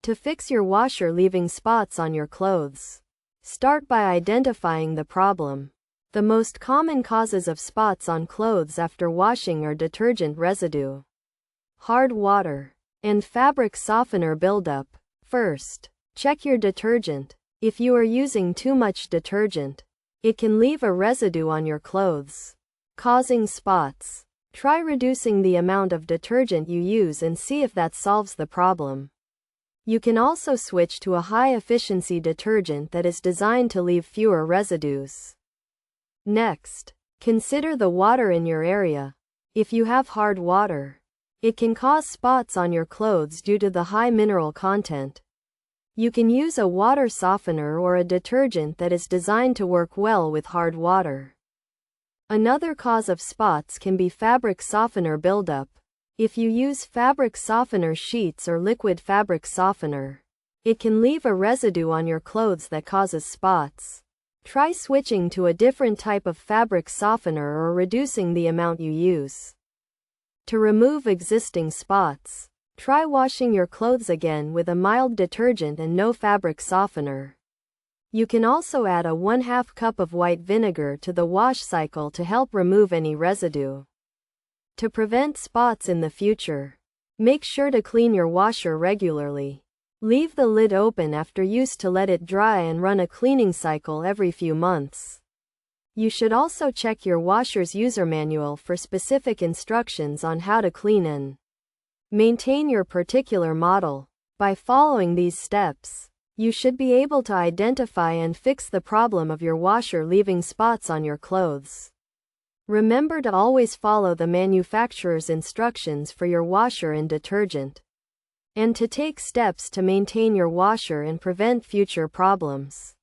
To fix your washer leaving spots on your clothes, start by identifying the problem. The most common causes of spots on clothes after washing are detergent residue, hard water, and fabric softener buildup. First, check your detergent. If you are using too much detergent, it can leave a residue on your clothes, causing spots. Try reducing the amount of detergent you use and see if that solves the problem. You can also switch to a high-efficiency detergent that is designed to leave fewer residues. Next, consider the water in your area. If you have hard water, it can cause spots on your clothes due to the high mineral content. You can use a water softener or a detergent that is designed to work well with hard water. Another cause of spots can be fabric softener buildup. If you use fabric softener sheets or liquid fabric softener, it can leave a residue on your clothes that causes spots. Try switching to a different type of fabric softener or reducing the amount you use. To remove existing spots, try washing your clothes again with a mild detergent and no fabric softener. You can also add a 1/2 cup of white vinegar to the wash cycle to help remove any residue. To prevent spots in the future, make sure to clean your washer regularly. Leave the lid open after use to let it dry and run a cleaning cycle every few months. You should also check your washer's user manual for specific instructions on how to clean and maintain your particular model. By following these steps, you should be able to identify and fix the problem of your washer leaving spots on your clothes. Remember to always follow the manufacturer's instructions for your washer and detergent, and to take steps to maintain your washer and prevent future problems.